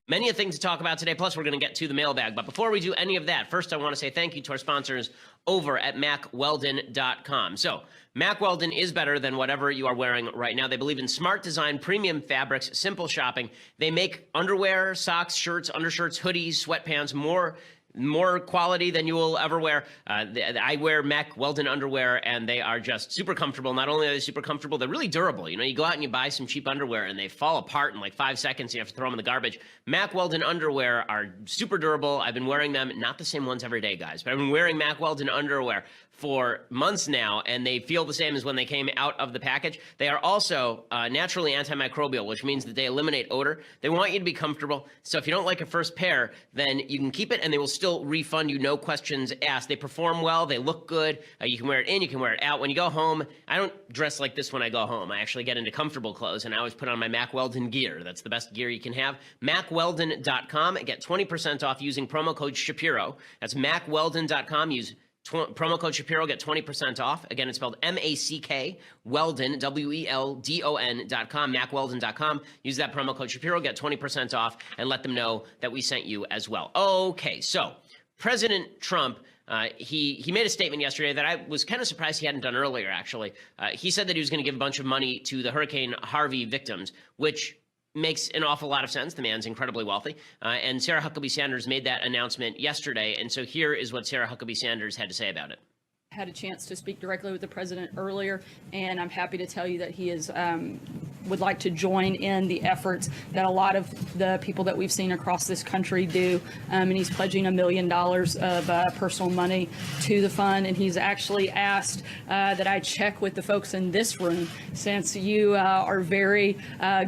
Many things to talk about today, plus we're going to get to the mailbag. But before we do any of that, first I want to say thank you to our sponsors over at MackWeldon.com. So Mack Weldon is better than whatever you are wearing right now. They believe in smart design, premium fabrics, simple shopping. They make underwear, socks, shirts, undershirts, hoodies, sweatpants, more quality than you will ever wear. I wear Mack Weldon underwear, and they are just super comfortable. Not only are they super comfortable, they're really durable. You know, you go out and you buy some cheap underwear, and they fall apart in like 5 seconds. You have to throw them in the garbage. Mack Weldon underwear are super durable. I've been wearing them, not the same ones every day, guys, but I've been wearing Mack Weldon underwear for months now, and they feel the same as when they came out of the package. They are also naturally antimicrobial, which means that they eliminate odor. They want you to be comfortable. So if you don't like your first pair, then you can keep it, and they will still refund you, no questions asked. They perform well. They look good. You can wear it in. You can wear it out. When you go home, I don't dress like this when I go home. I actually get into comfortable clothes, and I always put on my Mack Weldon gear. That's the best gear you can have. MackWeldon.com. Get 20% off using promo code Shapiro. That's MackWeldon.com. Use promo code Shapiro, get 20% off. Again, it's spelled M-A-C-K, Weldon, W-E-L-D-O-N.com, MackWeldon.com. Use that promo code Shapiro, get 20% off, and let them know that we sent you as well. Okay, so President Trump, he made a statement yesterday that I was kind of surprised he hadn't done earlier, actually. He said that he was going to give a bunch of money to the Hurricane Harvey victims, which makes an awful lot of sense. The man's incredibly wealthy. And Sarah Huckabee Sanders made that announcement yesterday. And so here is what Sarah Huckabee Sanders had to say about it. Had a chance to speak directly with the president earlier, and I'm happy to tell you that he is would like to join in the efforts that a lot of the people that we've seen across this country do, and he's pledging $1 million of personal money to the fund. And he's actually asked that I check with the folks in this room, since you are very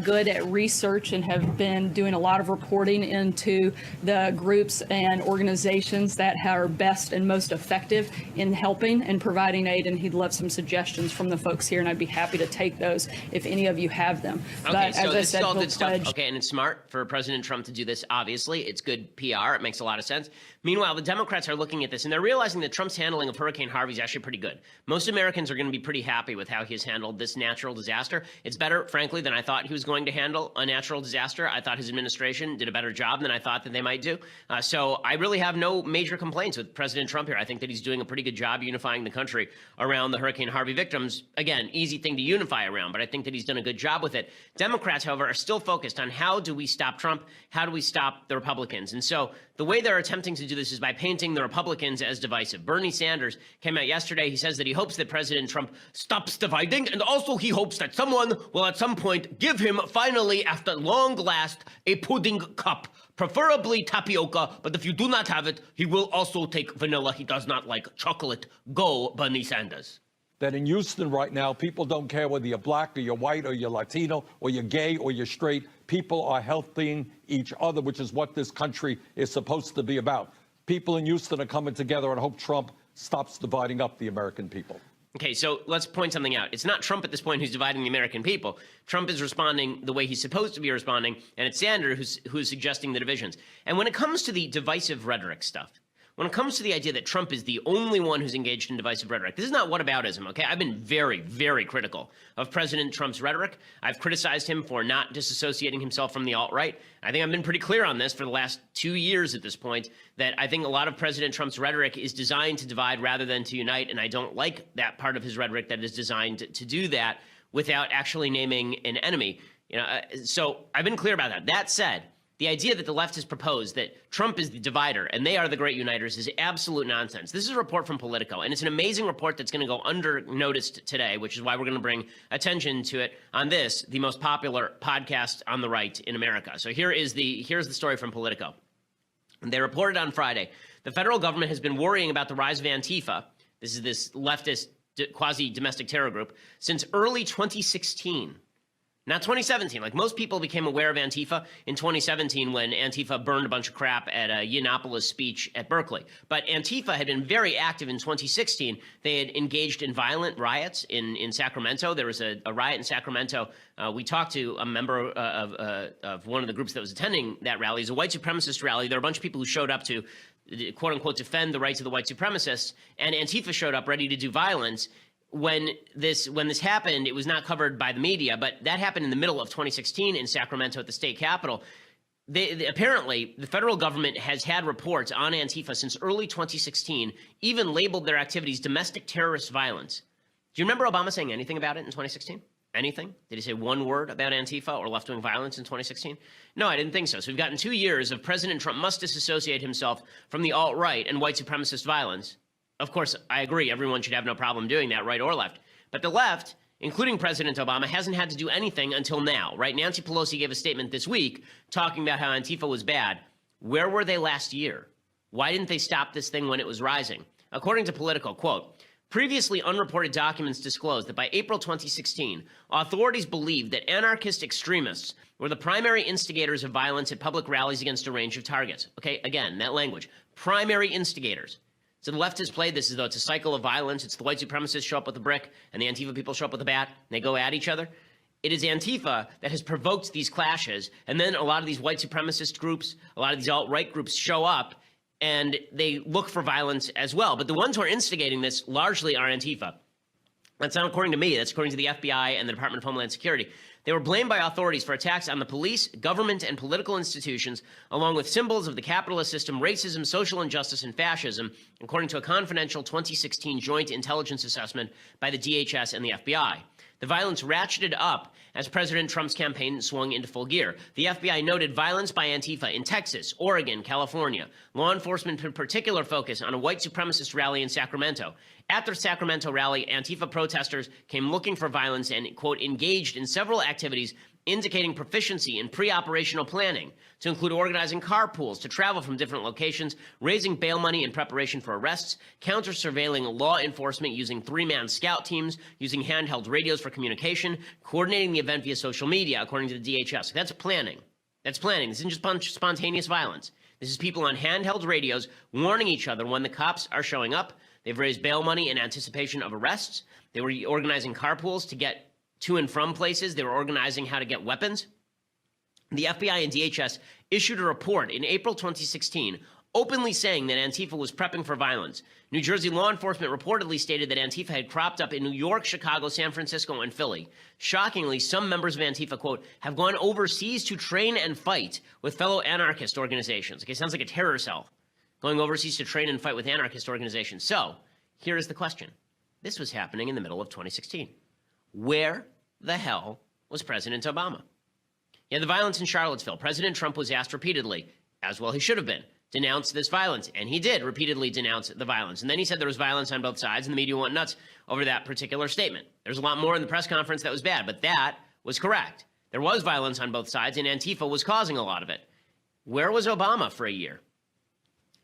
good at research and have been doing a lot of reporting into the groups and organizations that are best and most effective in helping and providing aid, and he'd love some suggestions from the folks here, and I'd be happy to take those if any of you have them. Okay, but so as I said, all he'll good stuff. pledge. Okay, and it's smart for President Trump to do this, obviously. It's good PR. It makes a lot of sense. Meanwhile, the Democrats are looking at this, and they're realizing that Trump's handling of Hurricane Harvey is actually pretty good. Most Americans are going to be pretty happy with how he has handled this natural disaster. It's better, frankly, than I thought he was going to handle a natural disaster. I thought his administration did a better job than I thought that they might do. So I really have no major complaints with President Trump here. I think that he's doing a pretty good job unifying the country around the Hurricane Harvey victims. Again, easy thing to unify around, but I think that he's done a good job with it. Democrats, however, are still focused on how do we stop Trump? How do we stop the Republicans? And so the way they're attempting to do this is by painting the Republicans as divisive. Bernie Sanders came out yesterday. He says that he hopes that President Trump stops dividing, and also he hopes that someone will at some point give him, finally, after long last, a pudding cup. Preferably tapioca, but if you do not have it, he will also take vanilla. He does not like chocolate. Go, Bernie Sanders. That in Houston right now, people don't care whether you're black or you're white or you're Latino or you're gay or you're straight. People are helping each other, which is what this country is supposed to be about. People in Houston are coming together, and hope Trump stops dividing up the American people. Okay, so let's point something out. It's not Trump at this point who's dividing the American people. Trump is responding the way he's supposed to be responding, and it's Sanders who's suggesting the divisions. And when it comes to the divisive rhetoric stuff, when it comes to the idea that Trump is the only one who's engaged in divisive rhetoric, this is not whataboutism, okay? I've been very, very critical of President Trump's rhetoric. I've criticized him for not disassociating himself from the alt-right. I think I've been pretty clear on this for the last 2 years at this point, that I think a lot of President Trump's rhetoric is designed to divide rather than to unite, and I don't like that part of his rhetoric that is designed to do that without actually naming an enemy. So I've been clear about that. That said, the idea that the left has proposed that Trump is the divider and they are the great uniters is absolute nonsense. This is a report from Politico, and it's an amazing report that's going to go unnoticed today, which is why we're going to bring attention to it on this, the most popular podcast on the right in America. So here's the story from Politico. They reported on Friday, the federal government has been worrying about the rise of Antifa. This is this leftist quasi-domestic terror group since early 2016. Not 2017. Like, most people became aware of Antifa in 2017 when Antifa burned a bunch of crap at a Yiannopoulos speech at Berkeley. But Antifa had been very active in 2016. They had engaged in violent riots in Sacramento. There was a riot in Sacramento. We talked to a member of one of the groups that was attending that rally. It was a white supremacist rally. There were a bunch of people who showed up to, quote unquote, defend the rights of the white supremacists. And Antifa showed up ready to do violence. When this happened, it was not covered by the media, but that happened in the middle of 2016 in Sacramento at the state capitol. apparently the federal government has had reports on Antifa since early 2016, even labeled their activities domestic terrorist violence. Do you remember Obama saying anything about it in 2016? Anything? Did he say one word about Antifa or left-wing violence in 2016? No, I didn't think so. So we've gotten 2 years of President Trump must disassociate himself from the alt-right and white supremacist violence. Of course, I agree. Everyone should have no problem doing that, right or left. But the left, including President Obama, hasn't had to do anything until now, right? Nancy Pelosi gave a statement this week talking about how Antifa was bad. Where were they last year? Why didn't they stop this thing when it was rising? According to Politico, quote, previously unreported documents disclosed that by April 2016, authorities believed that anarchist extremists were the primary instigators of violence at public rallies against a range of targets. Okay, again, that language, primary instigators. So the left has played this as though it's a cycle of violence. It's the white supremacists show up with a brick and the Antifa people show up with a bat and they go at each other. It is Antifa that has provoked these clashes. And then a lot of these white supremacist groups, a lot of these alt-right groups show up and they look for violence as well. But the ones who are instigating this largely are Antifa. That's not according to me. That's according to the FBI and the Department of Homeland Security. They were blamed by authorities for attacks on the police, government, and political institutions, along with symbols of the capitalist system, racism, social injustice, and fascism, according to a confidential 2016 joint intelligence assessment by the DHS and the FBI. The violence ratcheted up as President Trump's campaign swung into full gear. The FBI noted violence by Antifa in Texas, Oregon, California. Law enforcement put particular focus on a white supremacist rally in Sacramento. At the Sacramento rally, Antifa protesters came looking for violence and, quote, engaged in several activities indicating proficiency in pre-operational planning, to include organizing carpools to travel from different locations, raising bail money in preparation for arrests, counter-surveilling law enforcement using three-man scout teams, using handheld radios for communication, coordinating the event via social media, according to the DHS. That's planning. That's planning. This isn't just spontaneous violence. This is people on handheld radios warning each other when the cops are showing up. They've raised bail money in anticipation of arrests. They were organizing carpools to get to and from places. They were organizing how to get weapons. The FBI and DHS issued a report in April 2016 openly saying that Antifa was prepping for violence. New Jersey law enforcement reportedly stated that Antifa had cropped up in New York, Chicago, San Francisco, and Philly. Shockingly, some members of Antifa, quote, have gone overseas to train and fight with fellow anarchist organizations. Okay, sounds like a terror cell going overseas to train and fight with anarchist organizations. So here is the question. This was happening in the middle of 2016. Where the hell was President Obama? Yeah, the violence in Charlottesville. President Trump was asked repeatedly, as well he should have been, denounce this violence. And he did repeatedly denounce the violence. And then he said there was violence on both sides, and the media went nuts over that particular statement. There's a lot more in the press conference that was bad, but that was correct. There was violence on both sides, and Antifa was causing a lot of it. Where was Obama for a year?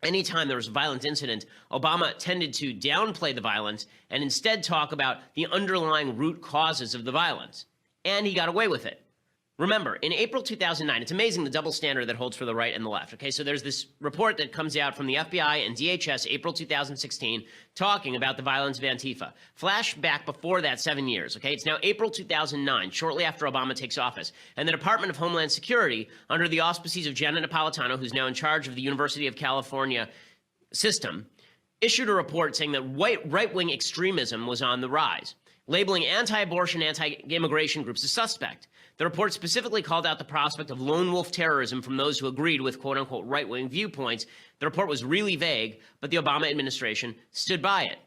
Anytime there was a violent incident, Obama tended to downplay the violence and instead talk about the underlying root causes of the violence. And he got away with it. Remember, in April 2009, it's amazing the double standard that holds for the right and the left. Okay, so there's this report that comes out from the FBI and DHS, April 2016, talking about the violence of Antifa. Flash back before that 7 years, okay? It's now April 2009, shortly after Obama takes office. And the Department of Homeland Security, under the auspices of Janet Napolitano, who's now in charge of the University of California system, issued a report saying that right-wing extremism was on the rise, labeling anti-abortion, anti-immigration groups as suspect. The report specifically called out the prospect of lone wolf terrorism from those who agreed with quote-unquote right-wing viewpoints. The report was really vague, but the Obama administration stood by it.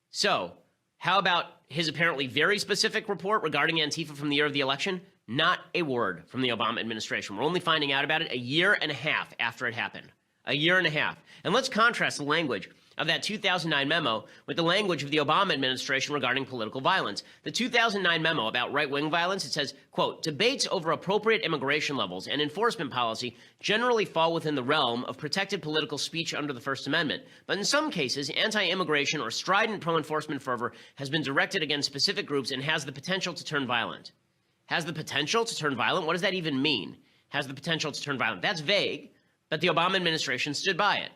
So, how about his apparently very specific report regarding Antifa from the year of the election? Not a word from the Obama administration. We're only finding out about it a year and a half after it happened. A year and a half. And let's contrast the language of that 2009 memo with the language of the Obama administration regarding political violence. The 2009 memo about right-wing violence, it says, quote, debates over appropriate immigration levels and enforcement policy generally fall within the realm of protected political speech under the First Amendment. But in some cases, anti-immigration or strident pro-enforcement fervor has been directed against specific groups and has the potential to turn violent. Has the potential to turn violent? What does that even mean? Has the potential to turn violent? That's vague, but the Obama administration stood by it.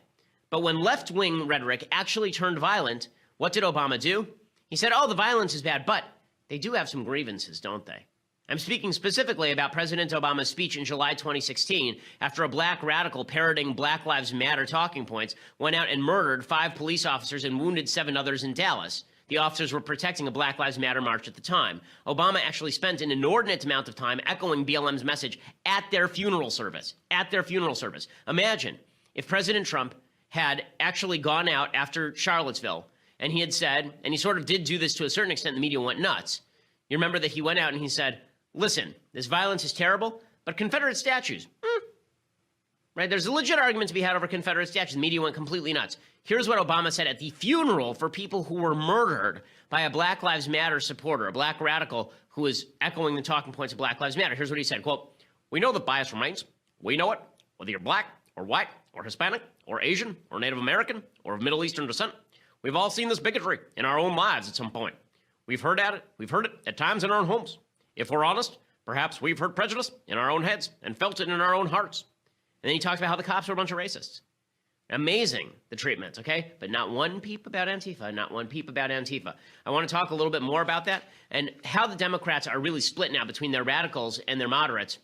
But when left-wing rhetoric actually turned violent, what did Obama do? He said, oh, the violence is bad, but they do have some grievances, don't they? I'm speaking specifically about President Obama's speech in July 2016 after a black radical parroting Black Lives Matter talking points went out and murdered 5 police officers and wounded 7 others in Dallas. The officers were protecting a Black Lives Matter march at the time. Obama actually spent an inordinate amount of time echoing BLM's message at their funeral service. At their funeral service. Imagine if President Trump had actually gone out after Charlottesville and he had said, and he sort of did do this to a certain extent, the media went nuts. You remember that he went out and he said, listen, this violence is terrible, but Confederate statues, right? There's a legit argument to be had over Confederate statues. The media went completely nuts. Here's what Obama said at the funeral for people who were murdered by a Black Lives Matter supporter, a black radical who was echoing the talking points of Black Lives Matter. Here's what he said, quote, "We know that bias remains. We know it, whether you're black or white or Hispanic or Asian or Native American or of Middle Eastern descent. We've all seen this bigotry in our own lives at some point. We've heard it at times in our own homes. If we're honest, perhaps we've heard prejudice in our own heads and felt it in our own hearts." And then he talks about how the cops are a bunch of racists. Amazing, the treatment, okay? But not one peep about Antifa, not one peep about Antifa. I want to talk a little bit more about that and how the Democrats are really split now between their radicals and their moderates.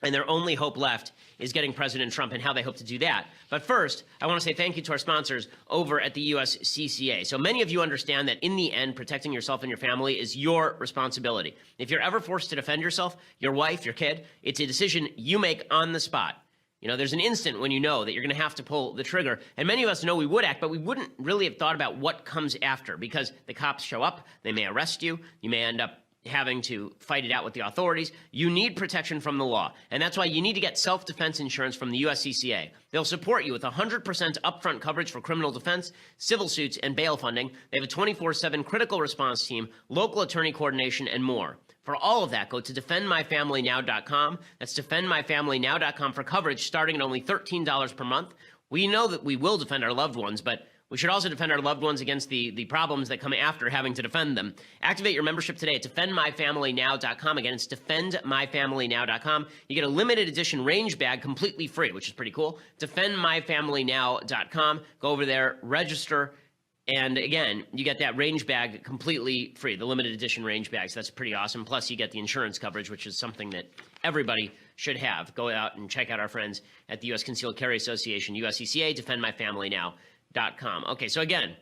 And their only hope left is getting President Trump and how they hope to do that. But first, I want to say thank you to our sponsors over at the USCCA. So many of you understand that in the end, protecting yourself and your family is your responsibility. If you're ever forced to defend yourself, your wife, your kid, it's a decision you make on the spot. You know, there's an instant when you know that you're going to have to pull the trigger. And many of us know we would act, but we wouldn't really have thought about what comes after because the cops show up, they may arrest you, you may end up having to fight it out with the authorities. You need protection from the law. And that's why you need to get self-defense insurance from the USCCA. They'll support you with 100% upfront coverage for criminal defense, civil suits, and bail funding. They have a 24/7 critical response team, local attorney coordination, and more. For all of that, go to defendmyfamilynow.com. That's defendmyfamilynow.com for coverage starting at only $13 per month. We know that we will defend our loved ones, but we should also defend our loved ones against the problems that come after having to defend them. Activate your membership today at defendmyfamilynow.com. Again, it's defendmyfamilynow.com. You get a limited edition range bag completely free, which is pretty cool. Defendmyfamilynow.com. Go over there, register, and again, you get that range bag completely free, the limited edition range bag. So that's pretty awesome. Plus, you get the insurance coverage, which is something that everybody should have. Go out and check out our friends at the U.S. Concealed Carry Association, USCCA, defendmyfamilynow.com. Okay, so again,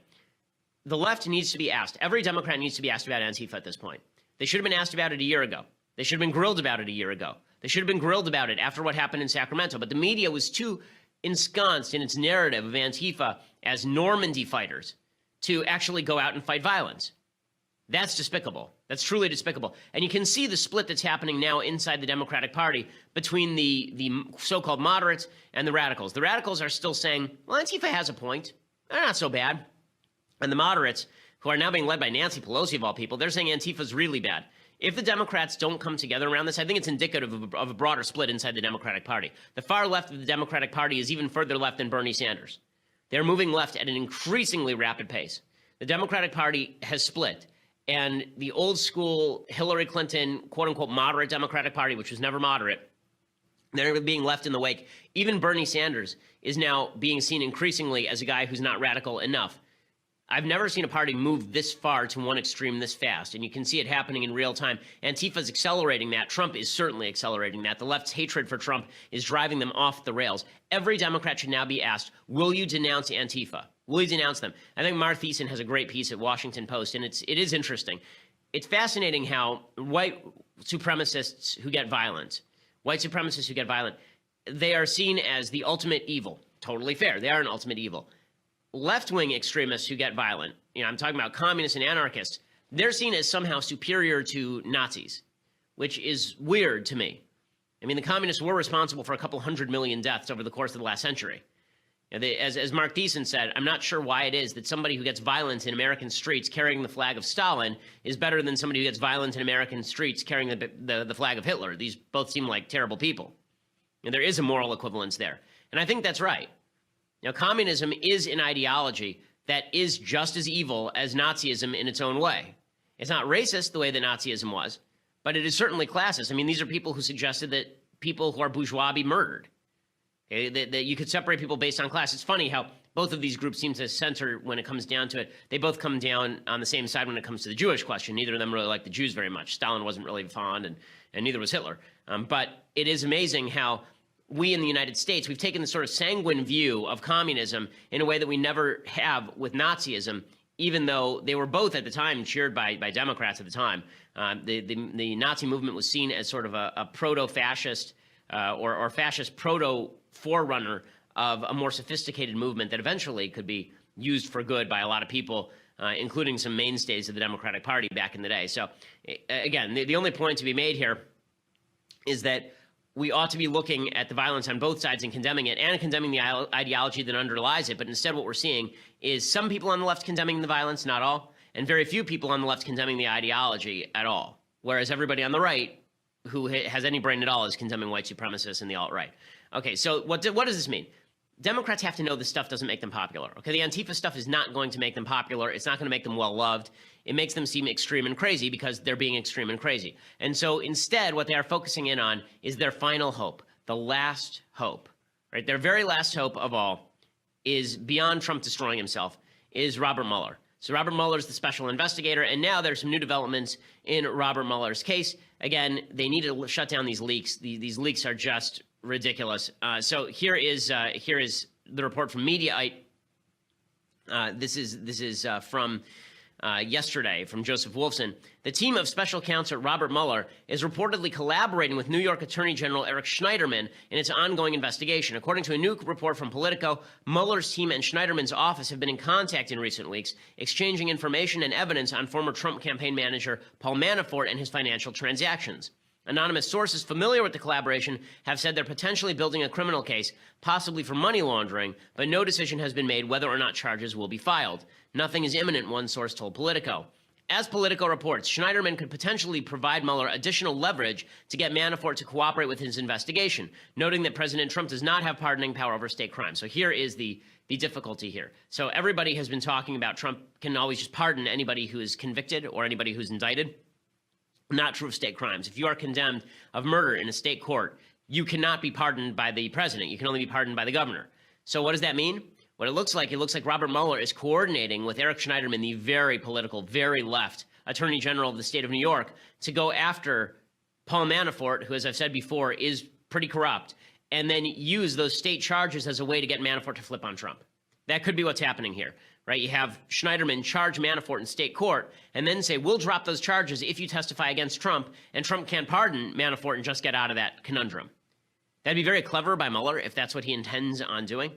the left needs to be asked. Every Democrat needs to be asked about Antifa at this point. They should have been asked about it a year ago. They should have been grilled about it a year ago. They should have been grilled about it after what happened in Sacramento. But the media was too ensconced in its narrative of Antifa as Normandy fighters to actually go out and fight violence. That's despicable. That's truly despicable. And you can see the split that's happening now inside the Democratic Party between the so-called moderates and the radicals. The radicals are still saying, well, Antifa has a point. They're not so bad. And the moderates, who are now being led by Nancy Pelosi of all people, they're saying Antifa's really bad. If the Democrats don't come together around this, I think it's indicative of a broader split inside the Democratic Party. The far left of the Democratic Party is even further left than Bernie Sanders. They're moving left at an increasingly rapid pace. The Democratic Party has split, and the old school Hillary Clinton, quote unquote, moderate Democratic Party, which was never moderate, they're being left in the wake. Even Bernie Sanders is now being seen increasingly as a guy who's not radical enough. I've never seen a party move this far to one extreme this fast, and you can see it happening in real time. Antifa's accelerating that. Trump is certainly accelerating that. The left's hatred for Trump is driving them off the rails. Every Democrat should now be asked, will you denounce Antifa? Will you denounce them? I think Mark Thiessen has a great piece at Washington Post, and it is interesting. It's fascinating how white supremacists who get violent, they are seen as the ultimate evil. Totally fair. They are an ultimate evil. Left-wing extremists who get violent, I'm talking about communists and anarchists, they're seen as somehow superior to Nazis, which is weird to me. I mean, the communists were responsible for a couple 100 million deaths over the course of the last century. As Mark Thiessen said, I'm not sure why it is that somebody who gets violent in American streets carrying the flag of Stalin is better than somebody who gets violent in American streets carrying the flag of Hitler. These both seem like terrible people. And there is a moral equivalence there. And I think that's right. Communism is an ideology that is just as evil as Nazism in its own way. It's not racist the way that Nazism was, but it is certainly classist. I mean, these are people who suggested that people who are bourgeois be murdered. Okay? That you could separate people based on class. It's funny how both of these groups seem to center when it comes down to it. They both come down on the same side when it comes to the Jewish question. Neither of them really like the Jews very much. Stalin wasn't really fond, and neither was Hitler. But it is amazing how we in the United States, we've taken this sort of sanguine view of communism in a way that we never have with Nazism even though they were both at the time cheered by Democrats at the time. The Nazi movement was seen as sort of a proto-fascist or fascist proto-forerunner of a more sophisticated movement that eventually could be used for good by a lot of people, including some mainstays of the Democratic Party back in the day. So again, the only point to be made here is that we ought to be looking at the violence on both sides and condemning it and condemning the ideology that underlies it. But instead, what we're seeing is some people on the left condemning the violence, not all, and very few people on the left condemning the ideology at all. Whereas everybody on the right who has any brain at all is condemning white supremacists and the alt-right. Okay, so what does this mean? Democrats have to know this stuff doesn't make them popular. Okay, the Antifa stuff is not going to make them popular. It's not going to make them well-loved. It makes them seem extreme and crazy because they're being extreme and crazy. And so instead, what they are focusing in on is their final hope, the last hope, right? Their very last hope of all is beyond Trump destroying himself, is Robert Mueller. So Robert Mueller is the special investigator, and now there's some new developments in Robert Mueller's case. Again, they need to shut down these leaks. These leaks are just ridiculous. So here is the report from Mediaite. This is from yesterday from Joseph Wolfson. The team of special counsel Robert Mueller is reportedly collaborating with New York Attorney General Eric Schneiderman in its ongoing investigation. According to a new report from Politico, Mueller's team and Schneiderman's office have been in contact in recent weeks, exchanging information and evidence on former Trump campaign manager Paul Manafort and his financial transactions. Anonymous sources familiar with the collaboration have said they're potentially building a criminal case, possibly for money laundering, but no decision has been made whether or not charges will be filed. Nothing is imminent, one source told Politico. As Politico reports, Schneiderman could potentially provide Mueller additional leverage to get Manafort to cooperate with his investigation, noting that President Trump does not have pardoning power over state crimes. So here is the difficulty here. So everybody has been talking about Trump can always just pardon anybody who is convicted or anybody who's indicted. Not true of state crimes. If you are condemned of murder in a state court, you cannot be pardoned by the president. You can only be pardoned by the governor. So what does that mean? What it looks like Robert Mueller is coordinating with Eric Schneiderman, the very political, very left Attorney General of the state of New York, to go after Paul Manafort, who, as I've said before, is pretty corrupt, and then use those state charges as a way to get Manafort to flip on Trump. That could be what's happening here, right? You have Schneiderman charge Manafort in state court and then say, we'll drop those charges if you testify against Trump, and Trump can't pardon Manafort and just get out of that conundrum. That'd be very clever by Mueller if that's what he intends on doing.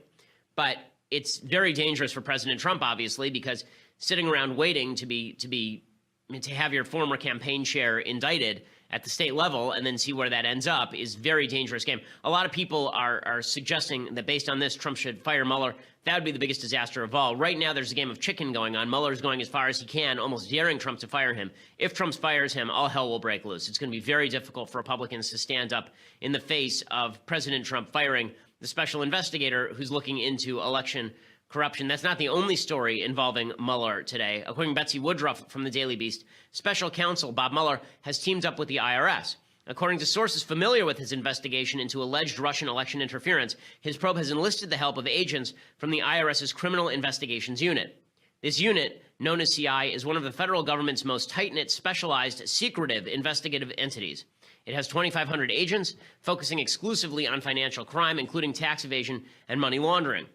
But it's very dangerous for President Trump, obviously, because sitting around waiting to have your former campaign chair indicted at the state level and then see where that ends up is very dangerous game. A lot of people are suggesting that based on this, Trump should fire Mueller. That would be the biggest disaster of all. Right now, there's a game of chicken going on. Mueller's going as far as he can, almost daring Trump to fire him. If Trump fires him, all hell will break loose. It's going to be very difficult for Republicans to stand up in the face of President Trump firing the special investigator who's looking into election corruption. That's not the only story involving Mueller today. According to Betsy Woodruff from the Daily Beast, special counsel Bob Mueller has teamed up with the IRS. According to sources familiar with his investigation into alleged Russian election interference, his probe has enlisted the help of agents from the IRS's Criminal Investigations Unit. This unit, known as CI, is one of the federal government's most tight-knit, specialized, secretive investigative entities. It has 2,500 agents focusing exclusively on financial crime, including tax evasion and money laundering.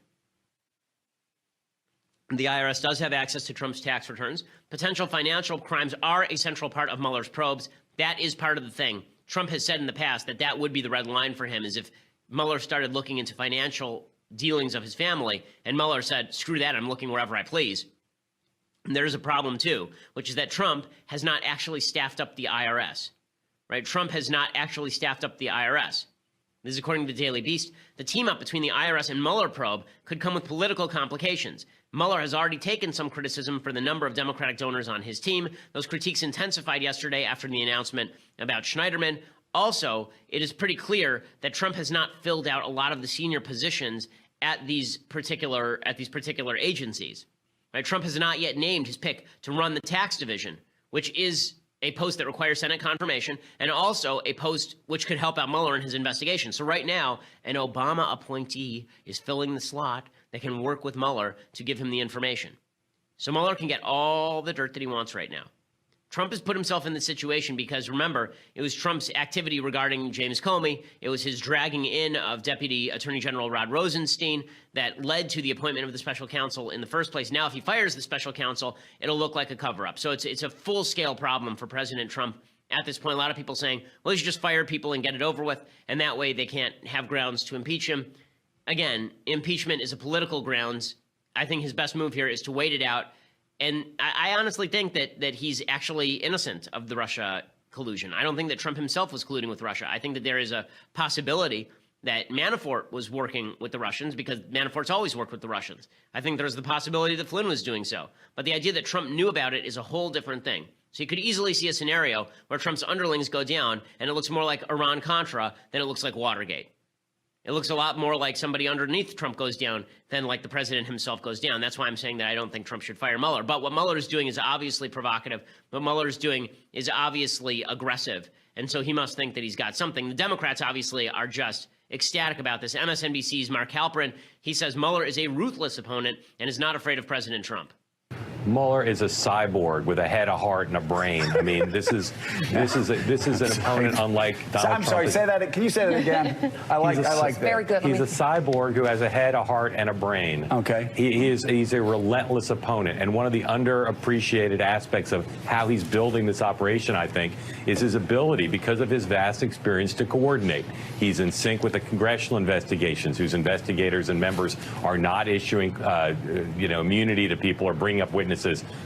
The IRS does have access to Trump's tax returns. Potential financial crimes are a central part of Mueller's probes. That is part of the thing. Trump has said in the past that that would be the red line for him, is if Mueller started looking into financial dealings of his family, and Mueller said, screw that, I'm looking wherever I please. And there's a problem, too, which is that Trump has not actually staffed up the IRS, right? Trump has not actually staffed up the IRS. This is according to the Daily Beast. The team-up between the IRS and Mueller probe could come with political complications. Mueller has already taken some criticism for the number of Democratic donors on his team. Those critiques intensified yesterday after the announcement about Schneiderman. Also, it is pretty clear that Trump has not filled out a lot of the senior positions at these particular agencies. Right? Trump has not yet named his pick to run the tax division, which is a post that requires Senate confirmation, and also a post which could help out Mueller in his investigation. So right now, an Obama appointee is filling the slot that can work with Mueller to give him the information. So Mueller can get all the dirt that he wants right now. Trump has put himself in this situation because, remember, it was Trump's activity regarding James Comey. It was his dragging in of Deputy Attorney General Rod Rosenstein that led to the appointment of the special counsel in the first place. Now, if he fires the special counsel, it'll look like a cover-up. So it's a full-scale problem for President Trump at this point. A lot of people saying, well, he should just fire people and get it over with, and that way they can't have grounds to impeach him. Again, impeachment is a political grounds. I think his best move here is to wait it out. And I honestly think that he's actually innocent of the Russia collusion. I don't think that Trump himself was colluding with Russia. I think that there is a possibility that Manafort was working with the Russians because Manafort's always worked with the Russians. I think there's the possibility that Flynn was doing so. But the idea that Trump knew about it is a whole different thing. So you could easily see a scenario where Trump's underlings go down and it looks more like Iran-Contra than it looks like Watergate. It looks a lot more like somebody underneath Trump goes down than like the president himself goes down. That's why I'm saying that I don't think Trump should fire Mueller. But what Mueller is doing is obviously provocative. What Mueller is doing is obviously aggressive. And so he must think that he's got something. The Democrats obviously are just ecstatic about this. MSNBC's Mark Halperin, he says Mueller is a ruthless opponent and is not afraid of President Trump. Mueller is a cyborg with a head, a heart, and a brain. I mean, this is an opponent unlike Donald Trump. I'm sorry. Say that. Can you say that again? I like that. Very good. He's a cyborg who has a head, a heart, and a brain. Okay. He's a relentless opponent, and one of the underappreciated aspects of how he's building this operation, I think, is his ability, because of his vast experience, to coordinate. He's in sync with the congressional investigations, whose investigators and members are not issuing, immunity to people or bringing up witnesses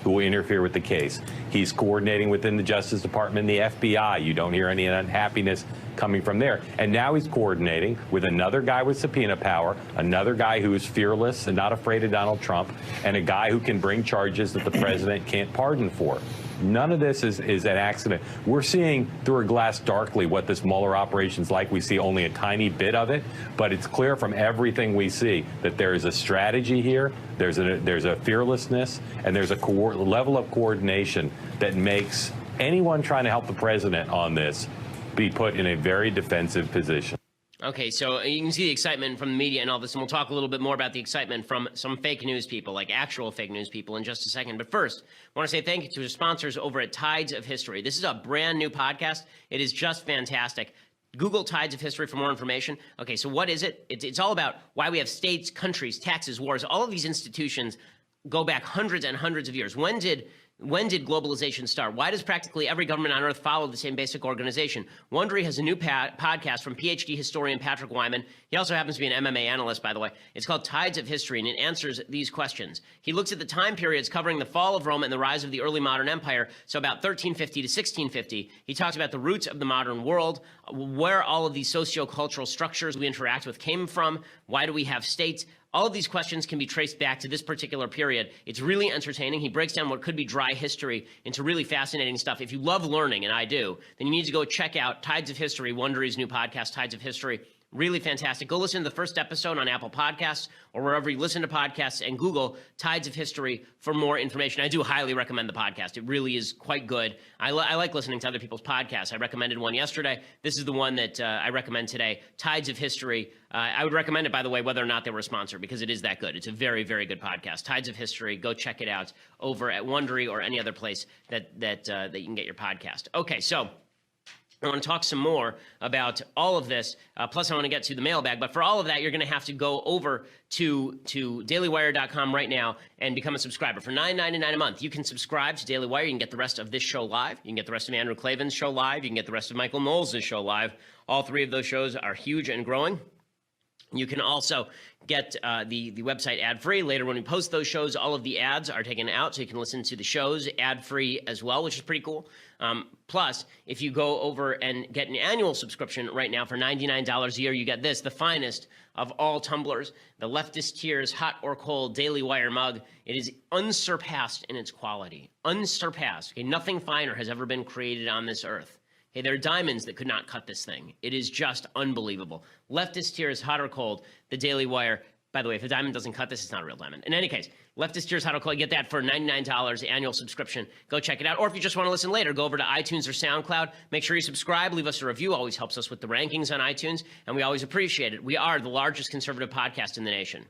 who will interfere with the case. He's coordinating within the Justice Department and the FBI. You don't hear any unhappiness coming from there. And now he's coordinating with another guy with subpoena power, another guy who is fearless and not afraid of Donald Trump, and a guy who can bring charges that the president can't pardon for. None of this is an accident. We're seeing through a glass darkly what this Mueller operation's like. We see only a tiny bit of it, but it's clear from everything we see that there is a strategy here, there's a fearlessness, and there's a level of coordination that makes anyone trying to help the president on this be put in a very defensive position. Okay, so you can see the excitement from the media and all this, and we'll talk a little bit more about the excitement from some fake news people, like actual fake news people, in just a second. But first, I want to say thank you to the sponsors over at Tides of History. This is a brand new podcast. It is just fantastic. Google Tides of History for more information. Okay, so what is it? It's all about why we have states, countries, taxes, wars. All of these institutions go back hundreds and hundreds of years. When did globalization start? Why does practically every government on earth follow the same basic organization? Wondery has a new podcast from PhD historian Patrick Wyman. He also happens to be an MMA analyst, by the way. It's called Tides of History, and it answers these questions. He looks at the time periods covering the fall of Rome and the rise of the early modern empire, so about 1350 to 1650. He talks about the roots of the modern world, where all of these sociocultural structures we interact with came from, why do we have states? All of these questions can be traced back to this particular period. It's really entertaining. He breaks down what could be dry history into really fascinating stuff. If you love learning, and I do, then you need to go check out Tides of History, Wondery's new podcast, Tides of History. Really fantastic. Go listen to the first episode on Apple Podcasts or wherever you listen to podcasts, and Google Tides of History for more information. I do highly recommend the podcast. It really is quite good. I like listening to other people's podcasts. I recommended one yesterday. This is the one that I recommend today, Tides of History. I would recommend it, by the way, whether or not they were a sponsor, because it is that good. It's a very, very good podcast. Tides of History. Go check it out over at Wondery or any other place that you can get your podcast. Okay, so I want to talk some more about all of this. Plus, I want to get to the mailbag. But for all of that, you're going to have to go over to dailywire.com right now and become a subscriber. For $9.99 a month, you can subscribe to Daily Wire. You can get the rest of this show live. You can get the rest of Andrew Klavan's show live. You can get the rest of Michael Knowles' show live. All three of those shows are huge and growing. You can also get the website ad-free. Later, when we post those shows, all of the ads are taken out, so you can listen to the shows ad-free as well, which is pretty cool. Plus, if you go over and get an annual subscription right now for $99 a year, you get this, the finest of all tumblers, the Leftist Tears Hot or Cold Daily Wire mug. It is unsurpassed in its quality. Unsurpassed. Okay, nothing finer has ever been created on this earth. Hey, there are diamonds that could not cut this thing. It is just unbelievable. Leftist Tears, Hot or Cold, the Daily Wire. By the way, if a diamond doesn't cut this, it's not a real diamond. In any case, Leftist Tears, Hot or Cold, you get that for $99 annual subscription. Go check it out. Or if you just want to listen later, go over to iTunes or SoundCloud. Make sure you subscribe. Leave us a review. Always helps us with the rankings on iTunes, and we always appreciate it. We are the largest conservative podcast in the nation.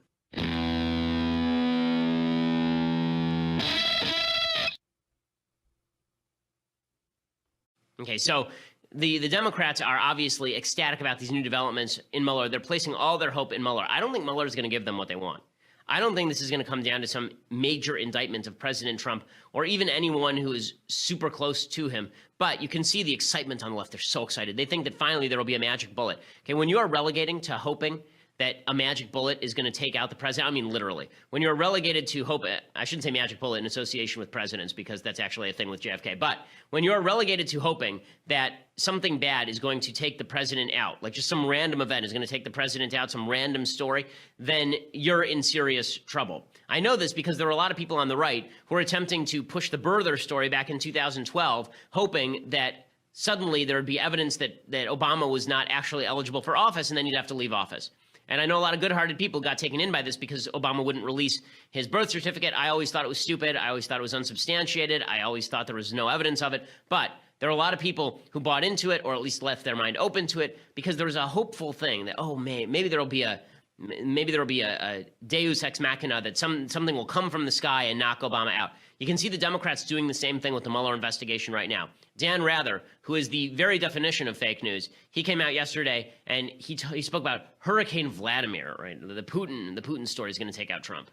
Okay, so the Democrats are obviously ecstatic about these new developments in Mueller. They're placing all their hope in Mueller. I don't think Mueller is going to give them what they want. I don't think this is going to come down to some major indictment of President Trump or even anyone who is super close to him. But you can see the excitement on the left. They're so excited. They think that finally there will be a magic bullet. Okay, when you are relegating to hoping that a magic bullet is going to take out the president, I mean literally. When you're relegated to hope, I shouldn't say magic bullet in association with presidents because that's actually a thing with JFK, but when you're relegated to hoping that something bad is going to take the president out, like just some random event is going to take the president out, some random story, then you're in serious trouble. I know this because there are a lot of people on the right who are attempting to push the birther story back in 2012, hoping that suddenly there would be evidence that Obama was not actually eligible for office and then he'd have to leave office. And I know a lot of good-hearted people got taken in by this because Obama wouldn't release his birth certificate. I always thought it was stupid. I always thought it was unsubstantiated. I always thought there was no evidence of it. But there are a lot of people who bought into it or at least left their mind open to it because there was a hopeful thing that, oh, maybe there will be a deus ex machina, that something will come from the sky and knock Obama out. You can see the Democrats doing the same thing with the Mueller investigation right now. Dan Rather, who is the very definition of fake news, he came out yesterday and he spoke about Hurricane Vladimir, right? The Putin story is going to take out Trump.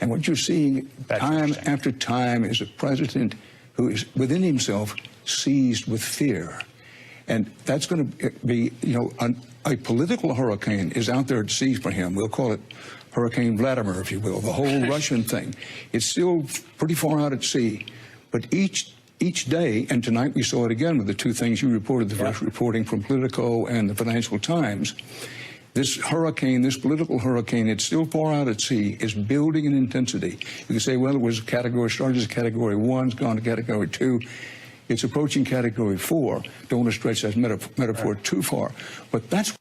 And what you're seeing time after time is a president who is within himself seized with fear. And that's going to be, a political hurricane is out there at sea for him. We'll call it Hurricane Vladimir, if you will, the whole Russian thing. It's still pretty far out at sea. But each day, and tonight we saw it again with the two things you reported, the first reporting from Politico and the Financial Times, this hurricane, this political hurricane, it's still far out at sea, is building in intensity. You can say, well, it was started as a Category 1, it's gone to Category 2. It's approaching Category 4. Don't want to stretch that metaphor too far. But that's...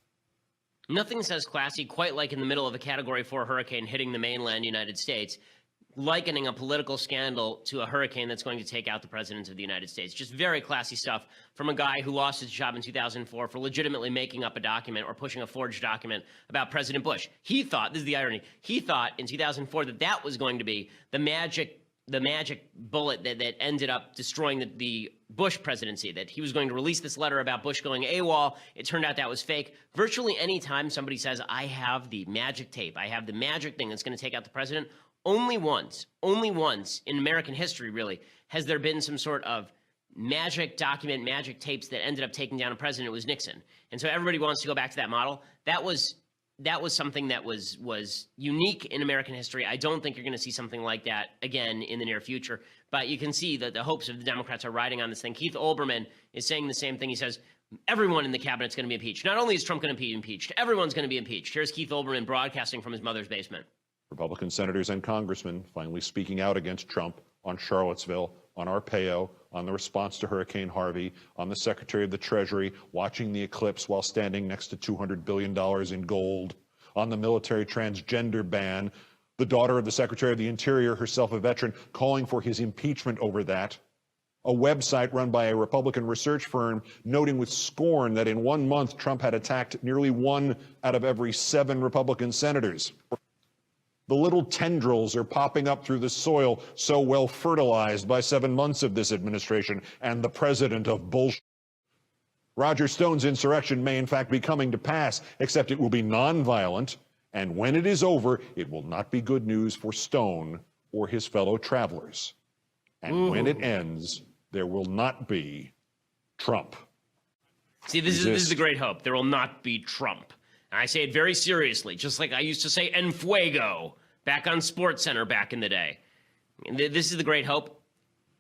Nothing says classy quite like in the middle of a Category 4 hurricane hitting the mainland United States, likening a political scandal to a hurricane that's going to take out the president of the United States. Just very classy stuff from a guy who lost his job in 2004 for legitimately making up a document or pushing a forged document about President Bush. He thought, this is the irony, he thought in 2004 that was going to be the magic bullet that ended up destroying the Bush presidency, that he was going to release this letter about Bush going AWOL. It turned out that was fake. Virtually any time somebody says, I have the magic tape, I have the magic thing that's going to take out the president, only once in American history, really, has there been some sort of magic document, magic tapes that ended up taking down a president. It was Nixon. And so everybody wants to go back to that model. That was something that was unique in American history. I don't think you're going to see something like that again in the near future. But you can see that the hopes of the Democrats are riding on this thing. Keith Olbermann is saying the same thing. He says, everyone in the cabinet's going to be impeached. Not only is Trump going to be impeached, everyone's going to be impeached. Here's Keith Olbermann broadcasting from his mother's basement. Republican senators and congressmen finally speaking out against Trump on Charlottesville, on Arpaio, on the response to Hurricane Harvey, on the Secretary of the Treasury watching the eclipse while standing next to $200 billion in gold, on the military transgender ban, the daughter of the Secretary of the Interior, herself a veteran, calling for his impeachment over that, a website run by a Republican research firm noting with scorn that in 1 month Trump had attacked nearly 1 out of every 7 Republican senators. The little tendrils are popping up through the soil so well fertilized by 7 months of this administration and the president of bullshit. Roger Stone's insurrection may in fact be coming to pass, except it will be nonviolent, and when it is over, it will not be good news for Stone or his fellow travelers. And when it ends, there will not be Trump. See, this is the great hope. There will not be Trump. And I say it very seriously, just like I used to say en fuego back on SportsCenter back in the day. This is the great hope.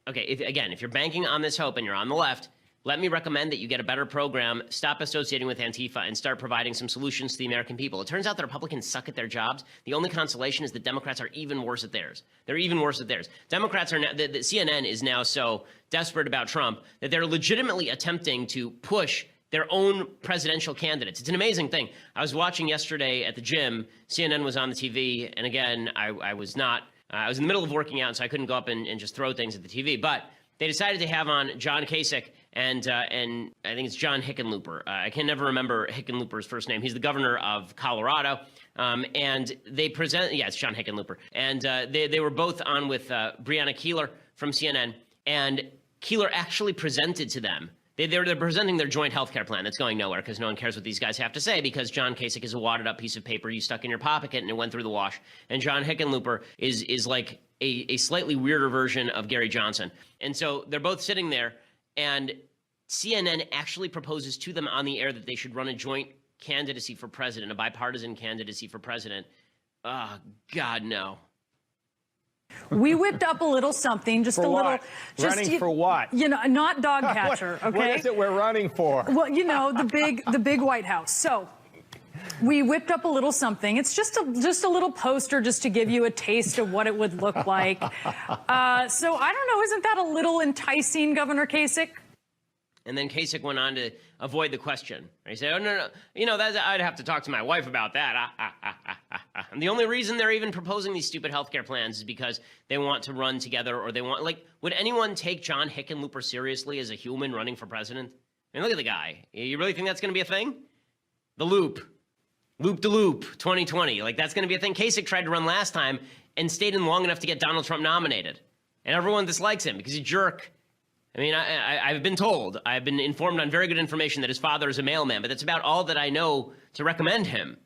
Okay, if you're banking on this hope and you're on the left, let me recommend that you get a better program, stop associating with Antifa, and start providing some solutions to the American people. It turns out that Republicans suck at their jobs. The only consolation is that Democrats are even worse at theirs. They're even worse at theirs. Democrats are now, the CNN is now so desperate about Trump that they're legitimately attempting to push their own presidential candidates. It's an amazing thing. I was watching yesterday at the gym. CNN was on the TV, and again, I was not. I was in the middle of working out, so I couldn't go up and just throw things at the TV. But they decided to have on John Kasich and I think it's John Hickenlooper. I can never remember Hickenlooper's first name. He's the governor of Colorado. And they it's John Hickenlooper. And they were both on with Breonna Keeler from CNN. And Keeler actually presented to them. They're presenting their joint healthcare plan that's going nowhere because no one cares what these guys have to say because John Kasich is a wadded up piece of paper you stuck in your pocket and it went through the wash. And John Hickenlooper is like a slightly weirder version of Gary Johnson. And so they're both sitting there, and CNN actually proposes to them on the air that they should run a joint candidacy for president, a bipartisan candidacy for president. Oh, God, no. We whipped up a little something, just For a little. what? Just, Running for what? You know, not dog catcher. Okay. What is it we're running for? Well, you know, the big White House. So we whipped up a little something. It's just a little poster just to give you a taste of what it would look like. So I don't know. Isn't that a little enticing, Governor Kasich? And then Kasich went on to avoid the question. He said, oh, no. You know, I'd have to talk to my wife about that. And the only reason they're even proposing these stupid healthcare plans is because they want to run together, or they want, like, would anyone take John Hickenlooper seriously as a human running for president? I mean, look at the guy. You really think that's going to be a thing? The loop de loop 2020. Like, that's going to be a thing. Kasich tried to run last time and stayed in long enough to get Donald Trump nominated. And everyone dislikes him because he's a jerk. I mean, I've been told, I've been informed on very good information that his father is a mailman, but that's about all that I know to recommend him.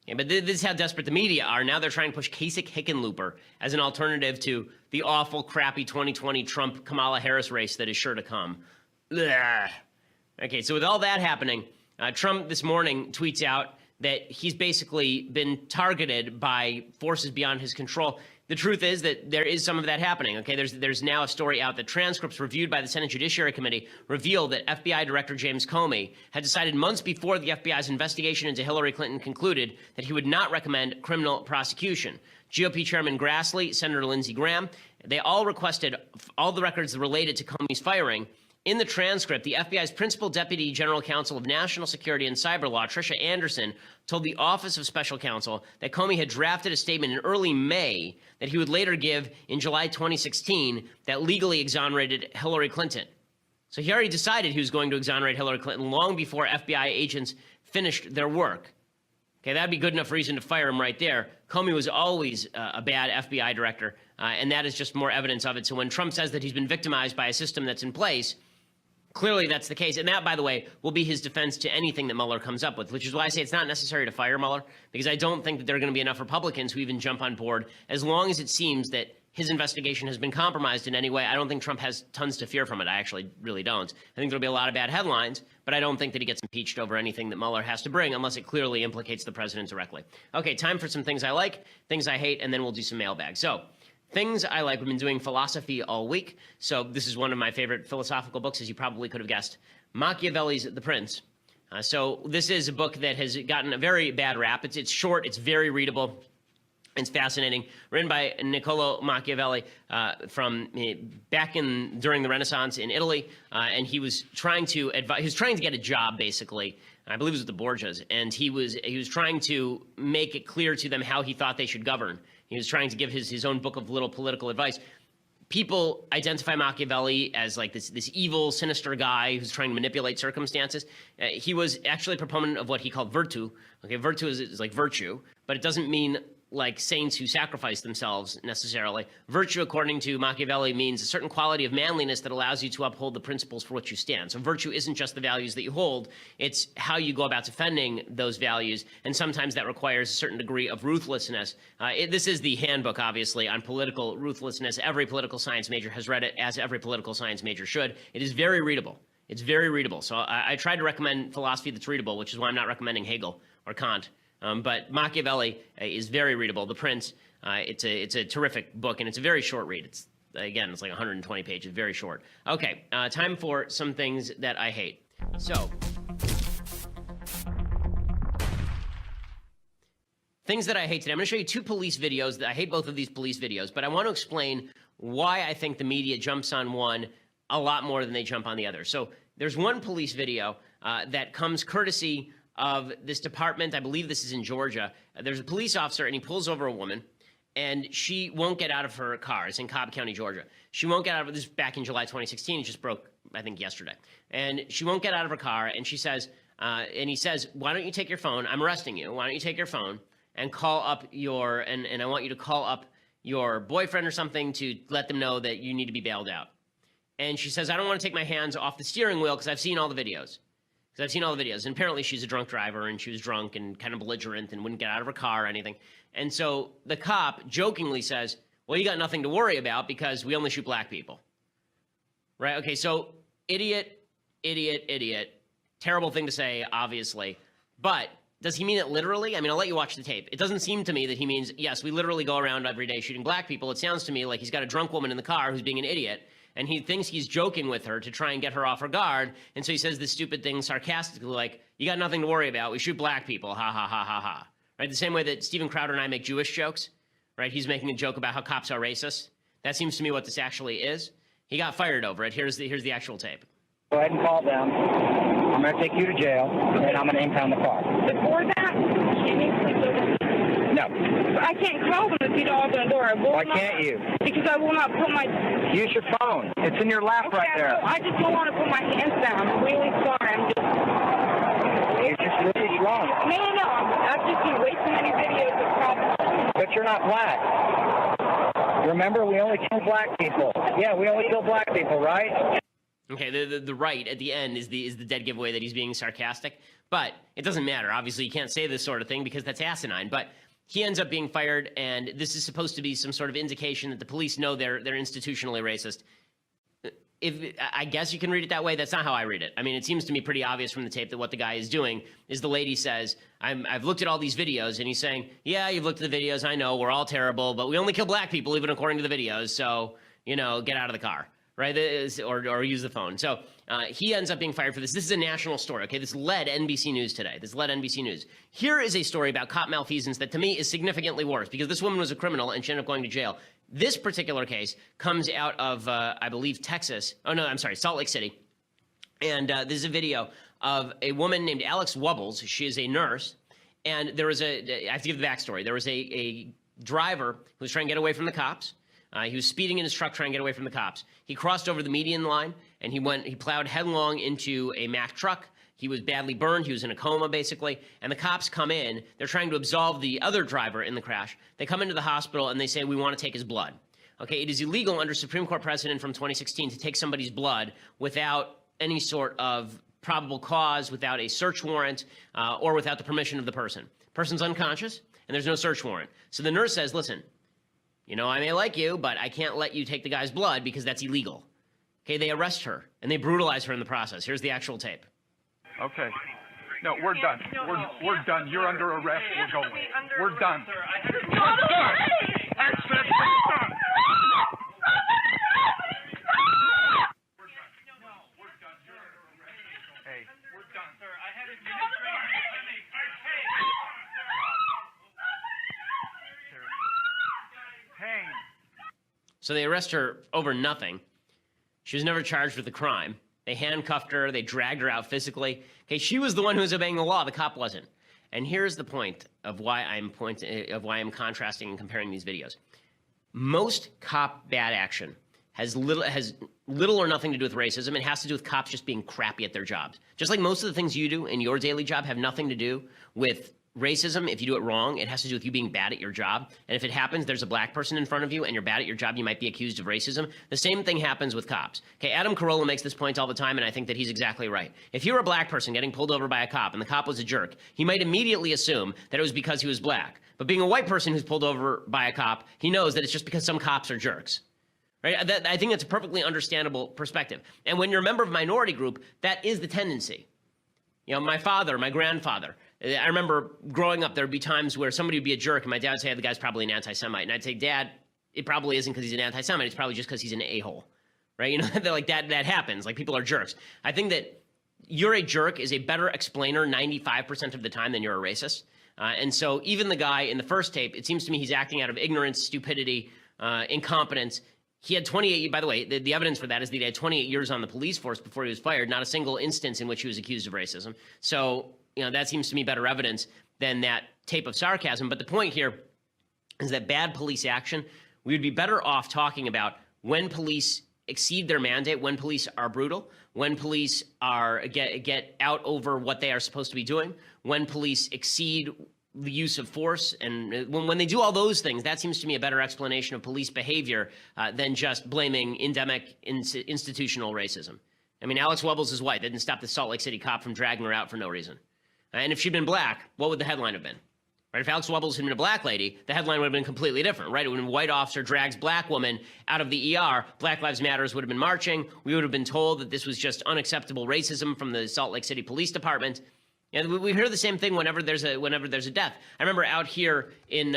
Yeah, but this is how desperate the media are. Now they're trying to push Kasich Hickenlooper as an alternative to the awful, crappy 2020 Trump-Kamala Harris race that is sure to come. Ugh. Okay, so with all that happening, Trump this morning tweets out that he's basically been targeted by forces beyond his control. The truth is that there is some of that happening. Okay, there's now a story out that transcripts reviewed by the Senate Judiciary Committee reveal that FBI Director James Comey had decided months before the FBI's investigation into Hillary Clinton concluded that he would not recommend criminal prosecution. GOP Chairman Grassley, Senator Lindsey Graham, they all requested all the records related to Comey's firing. In the transcript, the FBI's principal deputy general counsel of national security and cyber law, Tricia Anderson, told the Office of Special Counsel that Comey had drafted a statement in early May that he would later give in July 2016 that legally exonerated Hillary Clinton. So he already decided he was going to exonerate Hillary Clinton long before FBI agents finished their work. Okay, that'd be good enough reason to fire him right there. Comey was always a bad FBI director, and that is just more evidence of it. So when Trump says that he's been victimized by a system that's in place, clearly that's the case. And that, by the way, will be his defense to anything that Mueller comes up with, which is why I say it's not necessary to fire Mueller, because I don't think that there are going to be enough Republicans who even jump on board. As long as it seems that his investigation has been compromised in any way, I don't think Trump has tons to fear from it. I actually really don't. I think there'll be a lot of bad headlines, but I don't think that he gets impeached over anything that Mueller has to bring unless it clearly implicates the president directly. Okay, time for some things I like, things I hate, and then we'll do some mailbag. So, things I like. We've been doing philosophy all week. So this is one of my favorite philosophical books, as you probably could have guessed, Machiavelli's The Prince. So this is a book that has gotten a very bad rap. It's short. It's very readable. It's fascinating. Written by Niccolo Machiavelli from back during the Renaissance in Italy, and he was trying to get a job, basically. I believe it was with the Borgias, and he was trying to make it clear to them how he thought they should govern. He was trying to give his own book of little political advice. People identify Machiavelli as like this evil, sinister guy who's trying to manipulate circumstances. He was actually a proponent of what he called virtù. Okay, virtù is like virtue, but it doesn't mean like saints who sacrifice themselves necessarily. Virtue, according to Machiavelli, means a certain quality of manliness that allows you to uphold the principles for which you stand. So virtue isn't just the values that you hold, it's how you go about defending those values, and sometimes that requires a certain degree of ruthlessness. This is the handbook, obviously, on political ruthlessness. Every political science major has read it, as every political science major should. It is very readable. It's very readable. So I tried to recommend philosophy that's readable, which is why I'm not recommending Hegel or Kant. But Machiavelli is very readable. The Prince, it's a terrific book, and it's a very short read. It's like 120 pages, very short. Okay, time for some things that I hate. So, things that I hate today. I'm going to show you two police videos. I hate both of these police videos, but I want to explain why I think the media jumps on one a lot more than they jump on the other. So, there's one police video that comes courtesy of this department. I believe this is in Georgia. There's a police officer, and he pulls over a woman, and she won't get out of her car. It's in Cobb County, Georgia. She won't get out of this back in July 2016. It just broke, I think, yesterday. And she won't get out of her car, and she says, and he says, why don't you take your phone? I'm arresting you. Why don't you take your phone and call up your, and I want you to call up your boyfriend or something to let them know that you need to be bailed out. And she says, I don't want to take my hands off the steering wheel because I've seen all the videos. And apparently she's a drunk driver, and she was drunk and kind of belligerent and wouldn't get out of her car or anything. And so the cop jokingly says, well, you got nothing to worry about because we only shoot black people. Right? Okay, so idiot. Terrible thing to say, obviously. But does he mean it literally? I mean, I'll let you watch the tape. It doesn't seem to me that he means, yes, we literally go around every day shooting black people. It sounds to me like he's got a drunk woman in the car who's being an idiot, and he thinks he's joking with her to try and get her off her guard. And so he says this stupid thing sarcastically like, you got nothing to worry about. We shoot black people. Ha, ha, ha, ha, ha. Right? The same way that Steven Crowder and I make Jewish jokes. Right? He's making a joke about how cops are racist. That seems to me what this actually is. He got fired over it. Here's the actual tape. Go ahead and call them. I'm going to take you to jail, and I'm going to impound the car. Before that, No. I can't call them if you don't open the door. Why can't you? Because I will not put my... Use your phone. It's in your lap right there. I just don't want to put my hands down. I'm really sorry. You're just really wrong. No. I've just seen way too many videos of cops. But you're not black. Remember, we only kill black people. Yeah, we only kill black people, right? Okay, the right at the end is the dead giveaway that he's being sarcastic. But it doesn't matter. Obviously, you can't say this sort of thing because that's asinine. But he ends up being fired, and this is supposed to be some sort of indication that the police know they're institutionally racist. I guess you can read it that way. That's not how I read it. I mean, it seems to me pretty obvious from the tape that what the guy is doing is the lady says, I've looked at all these videos, and he's saying, yeah, you've looked at the videos. I know, we're all terrible, but we only kill black people, even according to the videos. So, get out of the car. Right, or use the phone. So he ends up being fired for this. This is a national story, okay? This led NBC News today. Here is a story about cop malfeasance that to me is significantly worse because this woman was a criminal and she ended up going to jail. This particular case comes out of, I believe, Texas. Oh, no, I'm sorry, Salt Lake City. And this is a video of a woman named Alex Wubbles. She is a nurse. And there was I have to give the backstory. There was a driver who was trying to get away from the cops. He was speeding in his truck trying to get away from the cops. He crossed over the median line, and he plowed headlong into a Mack truck. He was badly burned. He was in a coma, basically. And the cops come in. They're trying to absolve the other driver in the crash. They come into the hospital, and they say, we want to take his blood. Okay, it is illegal under Supreme Court precedent from 2016 to take somebody's blood without any sort of probable cause, without a search warrant, or without the permission of the person. Person's unconscious, and there's no search warrant. So the nurse says, listen, I may like you, but I can't let you take the guy's blood because that's illegal. Okay, they arrest her, and they brutalize her in the process. Here's the actual tape. Okay. No, we're done. We're done. You're under arrest. We're going. We're done. We're done. I said we're done. Hey, we're done. Sir, I had a So they arrest her over nothing. She was never charged with a crime. They handcuffed her. They dragged her out physically. Okay, she was the one who was obeying the law. The cop wasn't. And here's the point of why I'm contrasting and comparing these videos. Most cop bad action has little or nothing to do with racism. It has to do with cops just being crappy at their jobs. Just like most of the things you do in your daily job have nothing to do with racism. If you do it wrong, it has to do with you being bad at your job. And if it happens, there's a black person in front of you and you're bad at your job, you might be accused of racism. The same thing happens with cops. Okay, Adam Carolla makes this point all the time, and I think that he's exactly right. If you're a black person getting pulled over by a cop and the cop was a jerk, he might immediately assume that it was because he was black. But being a white person who's pulled over by a cop, he knows that it's just because some cops are jerks. Right? I think that's a perfectly understandable perspective. And when you're a member of a minority group, that is the tendency. My father, my grandfather, I remember growing up, there would be times where somebody would be a jerk, and my dad would say, the guy's probably an anti-Semite. And I'd say, Dad, it probably isn't because he's an anti-Semite. It's probably just because he's an a-hole. Right? Like that happens. Like, people are jerks. I think that you're a jerk is a better explainer 95% of the time than you're a racist. And so even the guy in the first tape, it seems to me he's acting out of ignorance, stupidity, incompetence. He had 28, by the way, the evidence for that is that he had 28 years on the police force before he was fired, not a single instance in which he was accused of racism. So, that seems to me better evidence than that tape of sarcasm. But the point here is that bad police action, we would be better off talking about when police exceed their mandate, when police are brutal, when police are get out over what they are supposed to be doing, when police exceed the use of force. And when they do all those things, that seems to me a better explanation of police behavior than just blaming endemic institutional racism. I mean, Alex Webbles is white. They didn't stop the Salt Lake City cop from dragging her out for no reason. And if she'd been black, what would the headline have been? Right? If Alex Webbles had been a black lady, the headline would have been completely different, right? It would have been white officer drags black woman out of the ER. Black Lives Matters would have been marching. We would have been told that this was just unacceptable racism from the Salt Lake City Police Department. And we hear the same thing whenever there's a death. I remember out here in